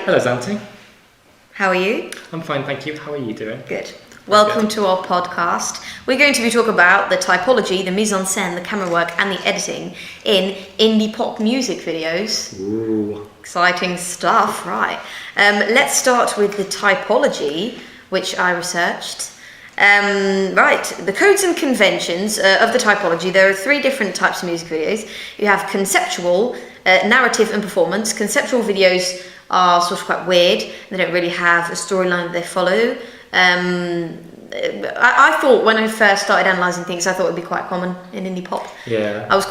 Hello, Zanti. How are you? I'm fine, thank you. How are you doing? Good. Welcome to our podcast. We're going to be talking about the typology, the mise en scène, the camera work, and the editing in indie pop music videos. Ooh. Exciting stuff, right? Let's start with the typology, which I researched. Right, the codes and conventions of the typology. There are three different types of music videos. You have conceptual, narrative, and performance. Conceptual videos are sort of quite weird. They don't really have a storyline that they follow. I thought when I first started analysing things, I thought it would be quite common in indie pop. Yeah. I was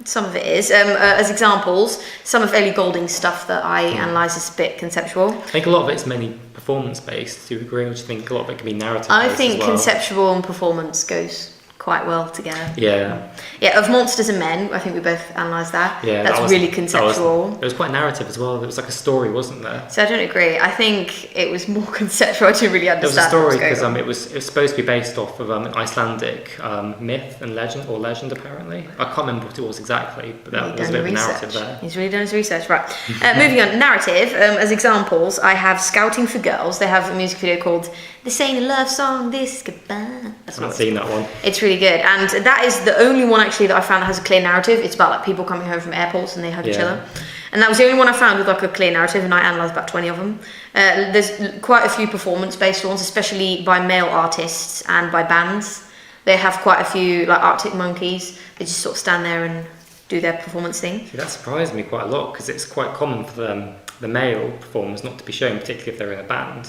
some of it is. As examples, some of Ellie Goulding's stuff that I analyse is a bit conceptual. I think a lot of it's mainly performance-based. Do you agree, or do you think a lot of it can be narrative-based I think as well? conceptual and performance goes quite well together. Yeah. Yeah, of Monsters and Men, I think we both analysed that. Yeah, That's really conceptual. It was quite narrative as well. It was like a story, wasn't there? So I don't agree. I think it was more conceptual. I didn't really understand. There was a story because on. it was supposed to be based off of an Icelandic myth and legend apparently. I can't remember what it was exactly, but that was a bit of a narrative there. He's really done his research, right? Moving on, narrative. As examples, I have Scouting for Girls. They have a music video called "This Ain't a Love Song, This Is Goodbye." I've not seen that one. It's really good, and that is the only one actually that I found that has a clear narrative. It's about like people coming home from airports and they hug each other, and that was the only one I found with like a clear narrative, and I analysed about 20 of them. There's quite a few performance-based ones, especially by male artists and by bands. They have quite a few, like Arctic Monkeys. They just sort of stand there and do their performance thing. See, that surprised me quite a lot because it's quite common for the male performers not to be shown, particularly if they're in a band.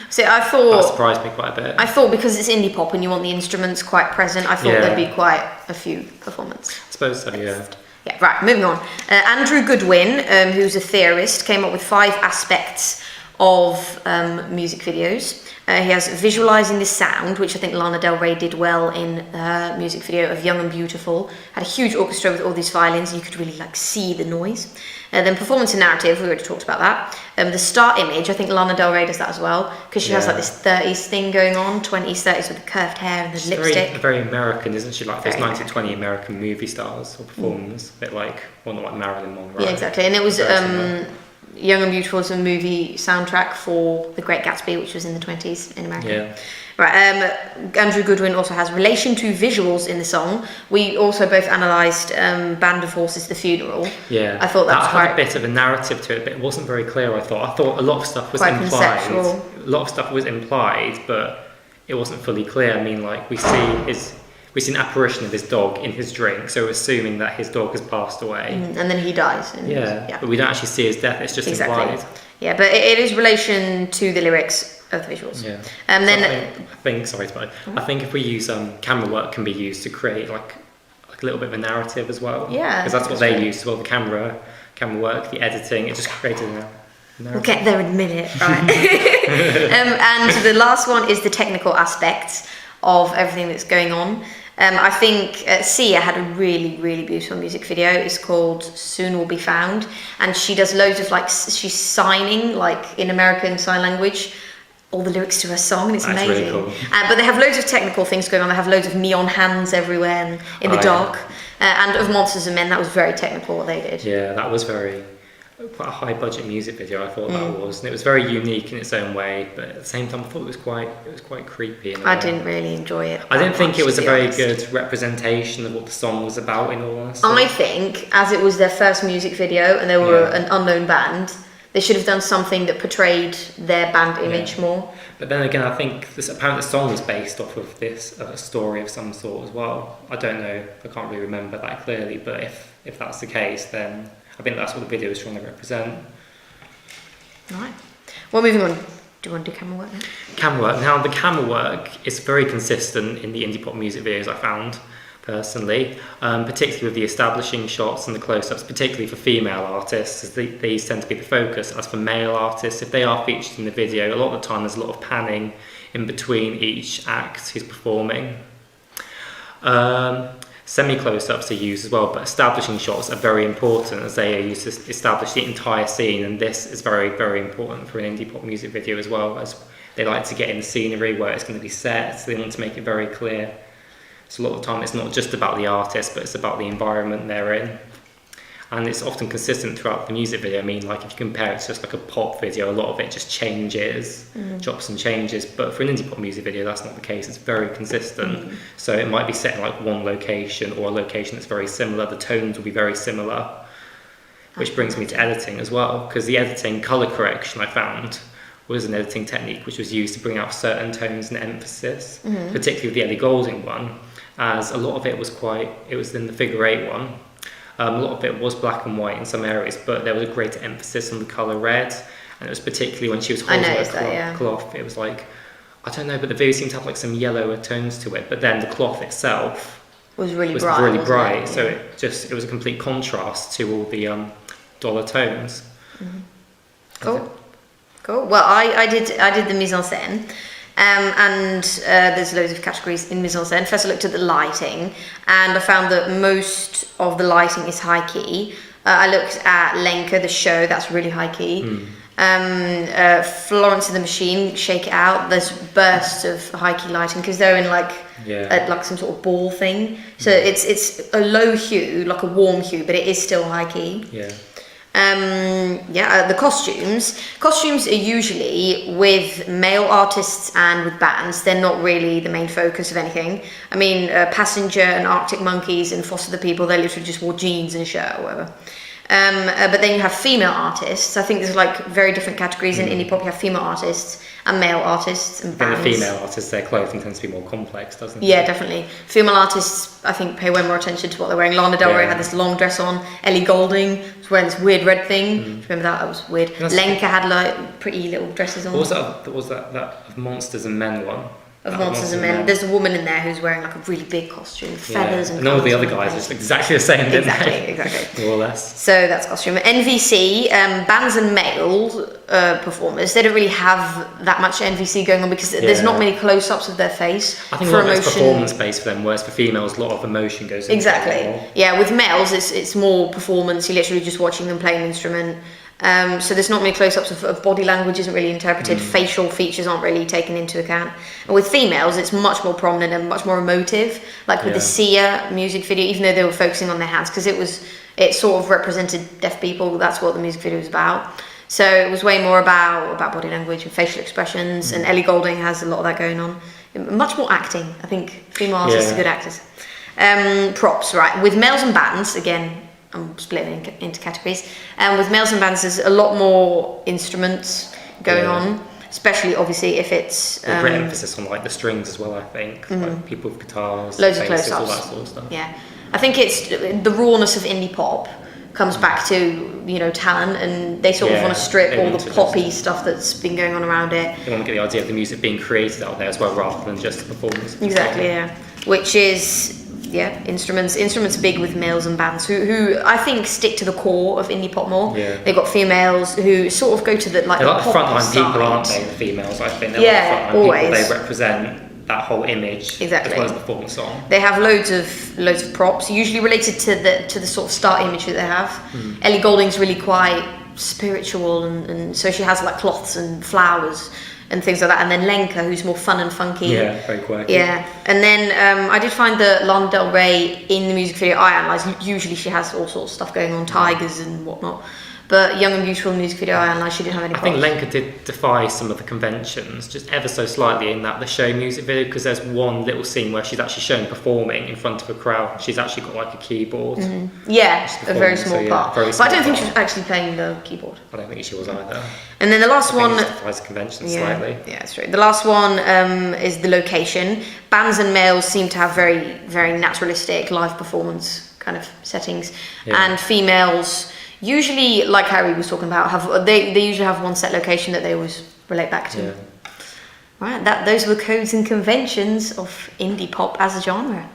So I thought That surprised me quite a bit. I thought because it's indie pop and you want the instruments quite present, I thought there'd be quite a few performance. I suppose so, yeah. Yeah, right, moving on. Andrew Goodwin, who's a theorist, came up with 5 aspects of music videos. He has visualising the sound, which I think Lana Del Rey did well in her music video of Young and Beautiful. Had a huge orchestra with all these violins, you could really like see the noise. Then performance and narrative, we already talked about that. The star image, I think Lana Del Rey does that as well, because she has like this 30s thing going on, 20s, 30s with the curved hair and the lipstick. Very American, isn't she? Like those Very 1920 American movie stars or performers, a bit like, well, not like Marilyn Monroe. Yeah, exactly. And it was Young and Beautiful was a movie soundtrack for The Great Gatsby, which was in the 20s in America. Yeah. Right, Andrew Goodwin also has relation to visuals in the song. We also both analysed Band of Horses, The Funeral. Yeah, I thought that was had a bit of a narrative to it, but it wasn't very clear, I thought. I thought a lot of stuff was quite implied. conceptual. A lot of stuff was implied, but it wasn't fully clear. I mean, like, we see an apparition of his dog in his drink, so we're assuming that his dog has passed away. And then he dies. But we don't actually see his death, it's just implied. Yeah, but it is relation to the lyrics of the visuals. Yeah. And then I think I think if we use camera work can be used to create like a little bit of a narrative as well. Yeah. Because that's what they use. Well, the camera work, the editing, it just created a narrative. We'll get there in a minute, right? And the last one is the technical aspects of everything that's going on. I think Sia had a really, really beautiful music video. It's called Soon Will Be Found. And she does loads of she's signing, like in American Sign Language, all the lyrics to her song, and it's amazing. Really cool. But they have loads of technical things going on. They have loads of neon hands everywhere and in the dark. And of Monsters and Men, that was very technical what they did. Yeah, that was quite a high budget music video. I thought that was, and it was very unique in its own way. But at the same time, I thought it was quite creepy. I didn't really enjoy it. I didn't think it was a very good representation of what the song was about. In all honesty, I think as it was their first music video and they were an unknown band, they should have done something that portrayed their band image more. But then again, I think apparently the song was based off of this story of some sort as well. I don't know, I can't really remember that clearly, but if that's the case, then I think that's what the video is trying to represent. Right. Well, moving on. Do you want to do camera work now? Camera work. Now, the camera work is very consistent in the indie pop music videos I found, personally, particularly with the establishing shots and the close-ups, particularly for female artists, as these tend to be the focus. As for male artists, if they are featured in the video, a lot of the time there's a lot of panning in between each act who's performing. Semi-close-ups are used as well, but establishing shots are very important as they are used to establish the entire scene, and this is very, very important for an indie pop music video as well, as they like to get in the scenery where it's going to be set, so they want to make it very clear. So a lot of the time it's not just about the artist, but it's about the environment they're in. and it's often consistent throughout the music video. I mean, like if you compare it to just like a pop video, a lot of it just changes, chops and changes. But for an indie pop music video, that's not the case. It's very consistent. So it might be set in like one location or a location that's very similar. The tones will be very similar, which brings me to editing as well, because the editing color correction I found was an editing technique which was used to bring out certain tones and emphasis, particularly with the Ellie Goulding one, as a lot of it was in the figure 8 one. A lot of it was black and white in some areas, but there was a greater emphasis on the colour red, and it was particularly when she was holding her cloth, it was like, I don't know, but the video seemed to have like some yellower tones to it, but then the cloth itself was really bright. So it was a complete contrast to all the dollar tones. Cool. Well, I did the mise en scène. And there's loads of categories in mise en scène. First I looked at the lighting, and I found that most of the lighting is high key. I looked at Lenka, the show, that's really high key. Florence and the Machine, Shake It Out, there's bursts of high key lighting because they're in like some sort of ball thing. So it's a low hue, like a warm hue, but it is still high key. The costumes are usually with male artists and with bands. They're not really the main focus of anything. I mean, Passenger and Arctic Monkeys and Foster the People, they literally just wore jeans and a shirt or whatever. But then you have female artists. I think there's like very different categories in indie pop. You have female artists and male artists and bands. And the female artists, their clothing tends to be more complex, doesn't it? Yeah, definitely. Female artists, I think, pay way more attention to what they're wearing. Lana Del Rey had this long dress on. Ellie Goulding was wearing this weird red thing. Remember that? That was weird. Lenka had like pretty little dresses on. What was that of Monsters and Men one? Of Monsters and Men. There's a woman in there who's wearing like a really big costume with feathers and all the other guys just look exactly the same, didn't they? Exactly. More or less. So that's costume. NVC, bands and male performers, they don't really have that much NVC going on because there's not many close-ups of their face. I think a lot of it's performance-based for them, whereas for females, a lot of emotion goes into it. Yeah, with males, it's more performance. You're literally just watching them play an instrument. So there's not many close-ups of body language isn't really interpreted, facial features aren't really taken into account. And with females, it's much more prominent and much more emotive, like with the Sia music video, even though they were focusing on their hands, because it sort of represented deaf people. That's what the music video was about. So it was way more about body language and facial expressions, and Ellie Goulding has a lot of that going on. Much more acting. I think female artists are good actors. Props, right. With males and bands, again, I'm splitting into categories. With males and bands, there's a lot more instruments going on, especially obviously if it's a great emphasis on like the strings as well. I think like people with guitars, loads basses, of all close-ups. that sort of stuff. Yeah, I think it's the rawness of indie pop comes back to talent, and they sort of want to strip all the poppy stuff that's been going on around it. They want to get the idea of the music being created out there as well, rather than just the performance. Exactly, yeah. Which is instruments big with males and bands who I think stick to the core of indie pop more. They've got females who sort of go to the they're like the frontline people, aren't they? The females, I think. They're like the frontline always. People. They represent that whole image as well as perform the song. They have loads of props, usually related to the sort of star image that they have. Ellie Goulding's really quite spiritual, and so she has like cloths and flowers and things like that, and then Lenka, who's more fun and funky. Yeah, very quirky. Yeah, and then I did find that Lana Del Rey in the music video I analysed, usually she has all sorts of stuff going on, tigers and whatnot. But Young and Beautiful music video I analysed, she didn't have any props. I think Lenka did defy some of the conventions, just ever so slightly in the show music video, because there's one little scene where she's actually shown performing in front of a crowd. She's actually got like a keyboard. Yeah, a very small part. But I don't think she was actually playing the keyboard. I don't think she was either. And then the last one... it defies the convention slightly. Yeah, that's true. The last one is the location. Bands and males seem to have very, very naturalistic live performance kind of settings. And females... usually, like Harry was talking about, they usually have one set location that they always relate back to. Right, those were codes and conventions of indie pop as a genre.